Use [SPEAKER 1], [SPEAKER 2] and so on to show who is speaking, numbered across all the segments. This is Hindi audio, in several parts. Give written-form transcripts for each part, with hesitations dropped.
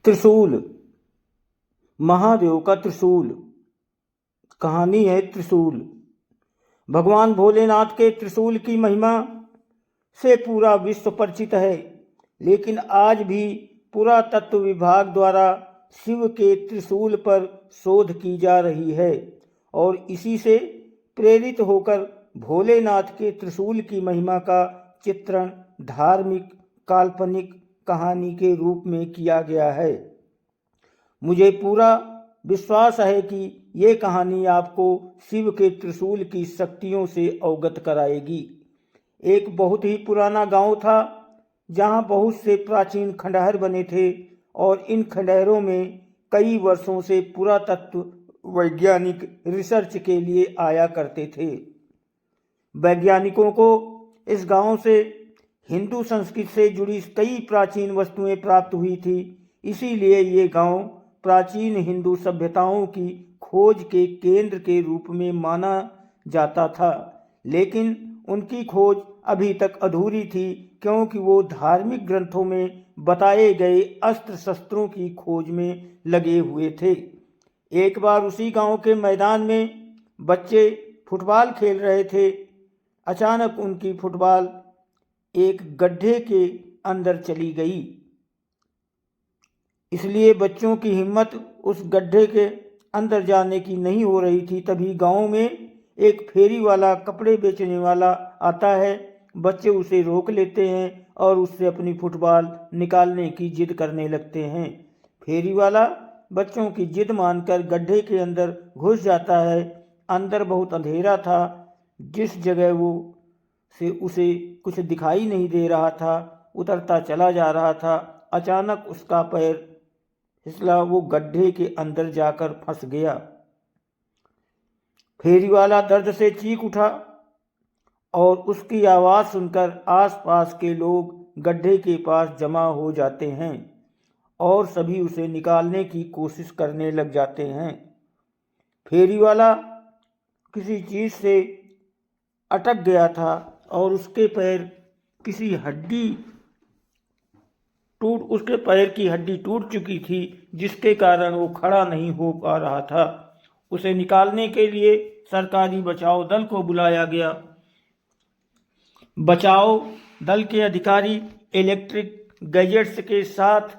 [SPEAKER 1] त्रिशूल। महादेव का त्रिशूल। कहानी है त्रिशूल। भगवान भोलेनाथ के त्रिशूल की महिमा से पूरा विश्व परिचित है, लेकिन आज भी पुरातत्व विभाग द्वारा शिव के त्रिशूल पर शोध की जा रही है और इसी से प्रेरित होकर भोलेनाथ के त्रिशूल की महिमा का चित्रण धार्मिक काल्पनिक कहानी के रूप में किया गया है। मुझे पूरा विश्वास है कि ये कहानी आपको शिव के त्रिशूल की शक्तियों से अवगत कराएगी। एक बहुत ही पुराना गांव था जहां बहुत से प्राचीन खंडहर बने थे और इन खंडहरों में कई वर्षों से पुरातत्व वैज्ञानिक रिसर्च के लिए आया करते थे। वैज्ञानिकों को इस गांव से हिंदू संस्कृति से जुड़ी कई प्राचीन वस्तुएं प्राप्त हुई थी, इसीलिए ये गांव प्राचीन हिंदू सभ्यताओं की खोज के केंद्र के रूप में माना जाता था। लेकिन उनकी खोज अभी तक अधूरी थी, क्योंकि वो धार्मिक ग्रंथों में बताए गए अस्त्र शस्त्रों की खोज में लगे हुए थे। एक बार उसी गांव के मैदान में बच्चे फुटबॉल खेल रहे थे। अचानक उनकी फुटबॉल एक गड्ढे के अंदर चली गई, इसलिए बच्चों की हिम्मत उस गड्ढे के अंदर जाने की नहीं हो रही थी। तभी गांव में एक फेरी वाला, कपड़े बेचने वाला आता है। बच्चे उसे रोक लेते हैं और उससे अपनी फुटबॉल निकालने की जिद करने लगते हैं। फेरी वाला बच्चों की जिद मानकर गड्ढे के अंदर घुस जाता है। अंदर बहुत अंधेरा था, जिस जगह वो से उसे कुछ दिखाई नहीं दे रहा था। उतरता चला जा रहा था। अचानक उसका पैर फिसला, वो गड्ढे के अंदर जाकर फंस गया। फेरी वाला दर्द से चीख उठा और उसकी आवाज़ सुनकर आसपास के लोग गड्ढे के पास जमा हो जाते हैं और सभी उसे निकालने की कोशिश करने लग जाते हैं। फेरी वाला किसी चीज़ से अटक गया था और उसके पैर की हड्डी टूट चुकी थी, जिसके कारण वो खड़ा नहीं हो पा रहा था। उसे निकालने के लिए सरकारी बचाव दल को बुलाया गया। बचाव दल के अधिकारी इलेक्ट्रिक गैजेट्स के साथ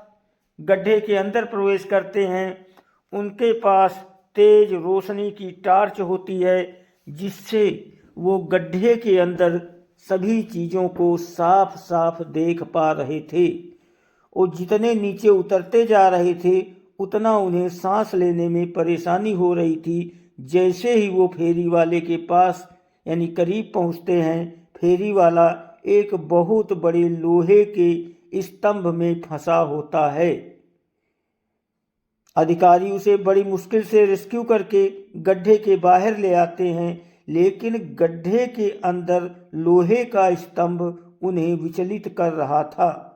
[SPEAKER 1] गड्ढे के अंदर प्रवेश करते हैं। उनके पास तेज रोशनी की टार्च होती है, जिससे वो गड्ढे के अंदर सभी चीज़ों को साफ साफ देख पा रहे थे। और जितने नीचे उतरते जा रहे थे, उतना उन्हें सांस लेने में परेशानी हो रही थी। जैसे ही वो फेरी वाले के पास यानी करीब पहुंचते हैं, फेरी वाला एक बहुत बड़े लोहे के स्तंभ में फंसा होता है। अधिकारी उसे बड़ी मुश्किल से रेस्क्यू करके गड्ढे के बाहर ले आते हैं, लेकिन गड्ढे के अंदर लोहे का स्तंभ उन्हें विचलित कर रहा था,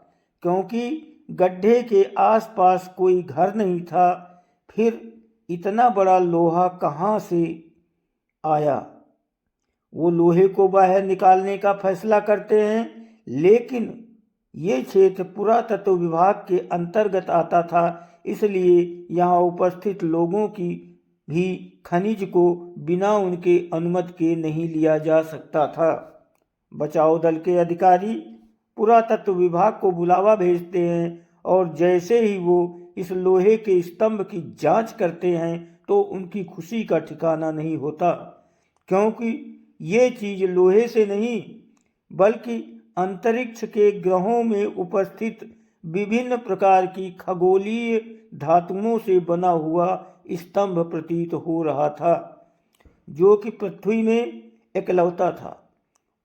[SPEAKER 1] क्योंकि गड्ढे के आसपास कोई घर नहीं था। फिर इतना बड़ा लोहा कहाँ से आया? वो लोहे को बाहर निकालने का फैसला करते हैं, लेकिन ये क्षेत्र पुरातत्व विभाग के अंतर्गत आता था, इसलिए यहाँ उपस्थित लोगों की भी खनिज को बिना उनके अनुमति के नहीं लिया जा सकता था। बचाव दल के अधिकारी पुरातत्व विभाग को बुलावा भेजते हैं और जैसे ही वो इस लोहे के स्तंभ की जांच करते हैं तो उनकी खुशी का ठिकाना नहीं होता, क्योंकि ये चीज़ लोहे से नहीं बल्कि अंतरिक्ष के ग्रहों में उपस्थित विभिन्न प्रकार की खगोलीय धातुओं से बना हुआ स्तंभ प्रतीत हो रहा था, जो कि पृथ्वी में इकलौता था।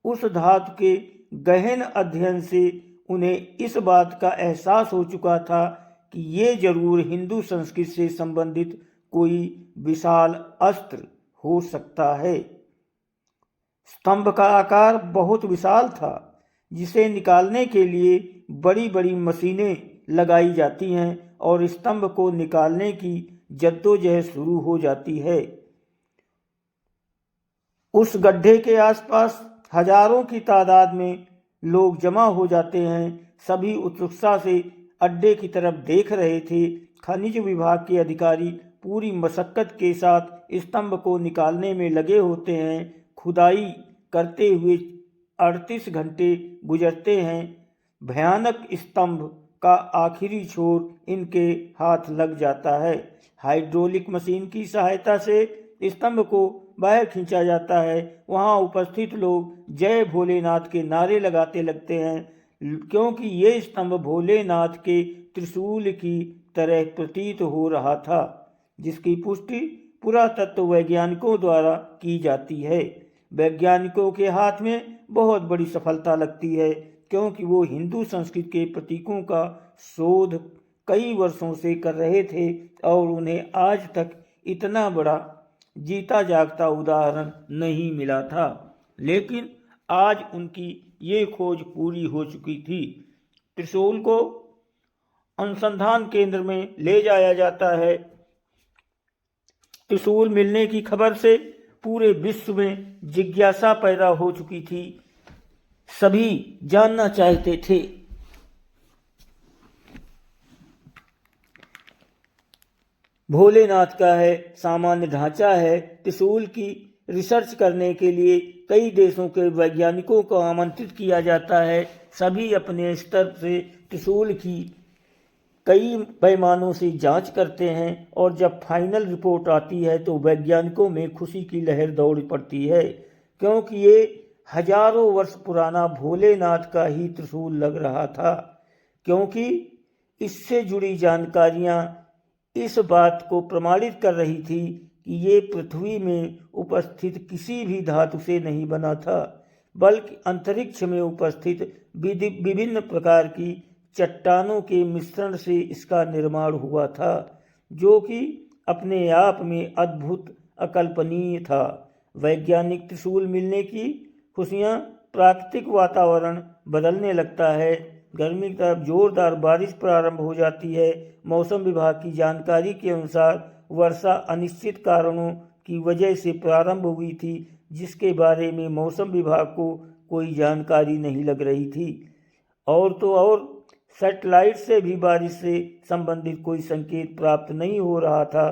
[SPEAKER 1] उस धातु के गहन अध्ययन से उन्हें इस बात का एहसास हो चुका था कि ये जरूर हिंदू संस्कृति से संबंधित कोई विशाल अस्त्र हो सकता है। स्तंभ का आकार बहुत विशाल था, जिसे निकालने के लिए बड़ी बड़ी मशीनें लगाई जाती हैं और स्तंभ को निकालने की जद्दोजहद शुरू हो जाती है। उस गड्ढे के आसपास हजारों की तादाद में लोग जमा हो जाते हैं। सभी उत्सुकता से अड्डे की तरफ देख रहे थे। खनिज विभाग के अधिकारी पूरी मशक्कत के साथ स्तंभ को निकालने में लगे होते हैं। खुदाई करते हुए 38 घंटे गुजरते हैं। भयानक स्तंभ का आखिरी छोर इनके हाथ लग जाता है। हाइड्रोलिक मशीन की सहायता से स्तंभ को बाहर खींचा जाता है। वहां उपस्थित लोग जय भोलेनाथ के नारे लगाते लगते हैं, क्योंकि ये स्तंभ भोलेनाथ के त्रिशूल की तरह प्रतीत हो रहा था, जिसकी पुष्टि पुरातत्व वैज्ञानिकों द्वारा की जाती है। वैज्ञानिकों के हाथ में बहुत बड़ी सफलता लगती है, क्योंकि वो हिंदू संस्कृति के प्रतीकों का शोध कई वर्षों से कर रहे थे और उन्हें आज तक इतना बड़ा जीता जागता उदाहरण नहीं मिला था। लेकिन आज उनकी ये खोज पूरी हो चुकी थी। त्रिशूल को अनुसंधान केंद्र में ले जाया जाता है। त्रिशूल मिलने की खबर से पूरे विश्व में जिज्ञासा पैदा हो चुकी थी। सभी जानना चाहते थे। भोलेनाथ का है, सामान्य ढांचा है। त्रिशूल की रिसर्च करने के लिए कई देशों के वैज्ञानिकों को आमंत्रित किया जाता है। सभी अपने स्तर से त्रिशूल की कई पैमानों से जांच करते हैं और जब फाइनल रिपोर्ट आती है तो वैज्ञानिकों में खुशी की लहर दौड़ पड़ती है, क्योंकि ये हजारों वर्ष पुराना भोलेनाथ का ही त्रिशूल लग रहा था। क्योंकि इससे जुड़ी जानकारियां इस बात को प्रमाणित कर रही थी कि ये पृथ्वी में उपस्थित किसी भी धातु से नहीं बना था, बल्कि अंतरिक्ष में उपस्थित विभिन्न प्रकार की चट्टानों के मिश्रण से इसका निर्माण हुआ था, जो कि अपने आप में अद्भुत अकल्पनीय था। वैज्ञानिक त्रिशूल मिलने की खुशियां प्राकृतिक वातावरण बदलने लगता है। गर्मी की तरफ जोरदार बारिश प्रारंभ हो जाती है। मौसम विभाग की जानकारी के अनुसार वर्षा अनिश्चित कारणों की वजह से प्रारंभ हुई थी, जिसके बारे में मौसम विभाग को कोई जानकारी नहीं लग रही थी। और तो और सैटेलाइट से भी बारिश से संबंधित कोई संकेत प्राप्त नहीं हो रहा था।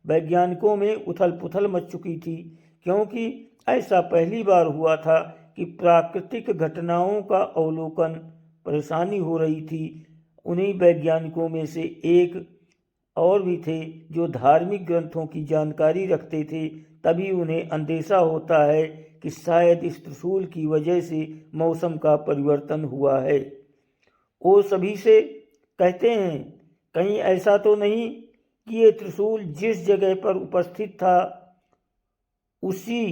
[SPEAKER 1] वैज्ञानिकों में उथल पुथल मच चुकी थी, क्योंकि ऐसा पहली बार हुआ था कि प्राकृतिक घटनाओं का अवलोकन परेशानी हो रही थी। उन्हीं वैज्ञानिकों में से एक और भी थे जो धार्मिक ग्रंथों की जानकारी रखते थे। तभी उन्हें अंदेशा होता है कि शायद इस त्रिशूल की वजह से मौसम का परिवर्तन हुआ है। वो सभी से कहते हैं, कहीं ऐसा तो नहीं कि ये त्रिशूल जिस जगह पर उपस्थित था उसी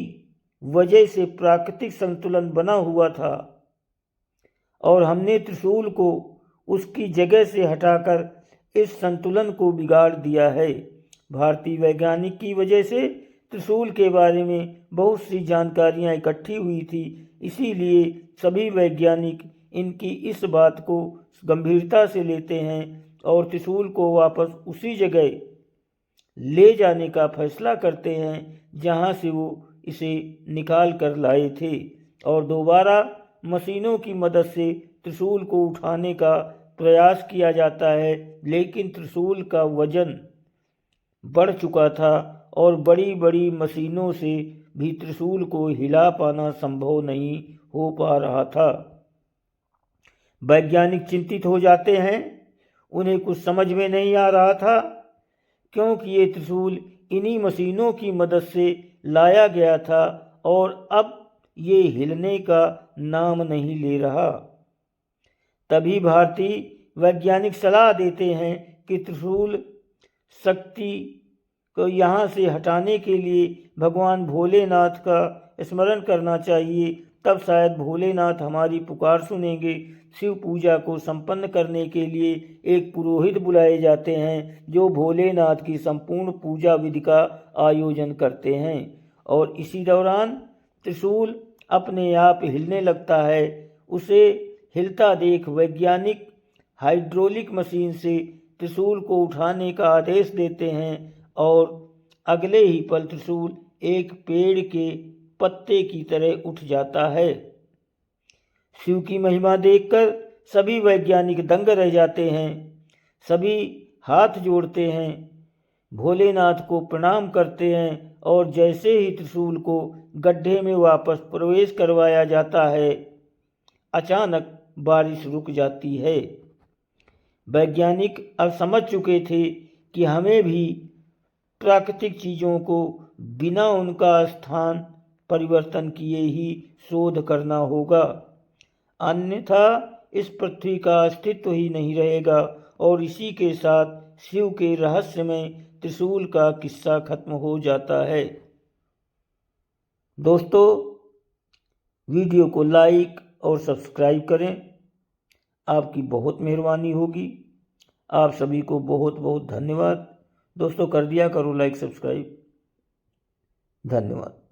[SPEAKER 1] वजह से प्राकृतिक संतुलन बना हुआ था और हमने त्रिशूल को उसकी जगह से हटाकर इस संतुलन को बिगाड़ दिया है। भारतीय वैज्ञानिक की वजह से त्रिशूल के बारे में बहुत सी जानकारियां इकट्ठी हुई थी, इसीलिए सभी वैज्ञानिक इनकी इस बात को गंभीरता से लेते हैं और त्रिशूल को वापस उसी जगह ले जाने का फैसला करते हैं जहां से वो इसे निकाल कर लाए थे और दोबारा मशीनों की मदद से त्रिशूल को उठाने का प्रयास किया जाता है। लेकिन त्रिशूल का वजन बढ़ चुका था और बड़ी बड़ी मशीनों से भी त्रिशूल को हिला पाना संभव नहीं हो पा रहा था। वैज्ञानिक चिंतित हो जाते हैं। उन्हें कुछ समझ में नहीं आ रहा था, क्योंकि ये त्रिशूल इन्हीं मशीनों की मदद से लाया गया था और अब ये हिलने का नाम नहीं ले रहा। तभी भारतीय वैज्ञानिक सलाह देते हैं कि त्रिशूल शक्ति को यहाँ से हटाने के लिए भगवान भोलेनाथ का स्मरण करना चाहिए, तब शायद भोलेनाथ हमारी पुकार सुनेंगे। शिव पूजा को संपन्न करने के लिए एक पुरोहित बुलाए जाते हैं जो भोलेनाथ की संपूर्ण पूजा विधि का आयोजन करते हैं और इसी दौरान त्रिशूल अपने आप हिलने लगता है। उसे हिलता देख वैज्ञानिक हाइड्रोलिक मशीन से त्रिशूल को उठाने का आदेश देते हैं और अगले ही पल त्रिशूल एक पेड़ के पत्ते की तरह उठ जाता है। शिव की महिमा देखकर सभी वैज्ञानिक दंग रह जाते हैं। सभी हाथ जोड़ते हैं, भोलेनाथ को प्रणाम करते हैं और जैसे ही त्रिशूल को गड्ढे में वापस प्रवेश करवाया जाता है, अचानक बारिश रुक जाती है। वैज्ञानिक अब समझ चुके थे कि हमें भी प्राकृतिक चीज़ों को बिना उनका स्थान परिवर्तन किए ही शोध करना होगा, अन्यथा इस पृथ्वी का अस्तित्व ही नहीं रहेगा। और इसी के साथ शिव के रहस्य में त्रिशूल का किस्सा खत्म हो जाता है। दोस्तों, वीडियो को लाइक और सब्सक्राइब करें, आपकी बहुत मेहरबानी होगी। आप सभी को बहुत बहुत धन्यवाद। दोस्तों, कर दिया करो लाइक सब्सक्राइब। धन्यवाद।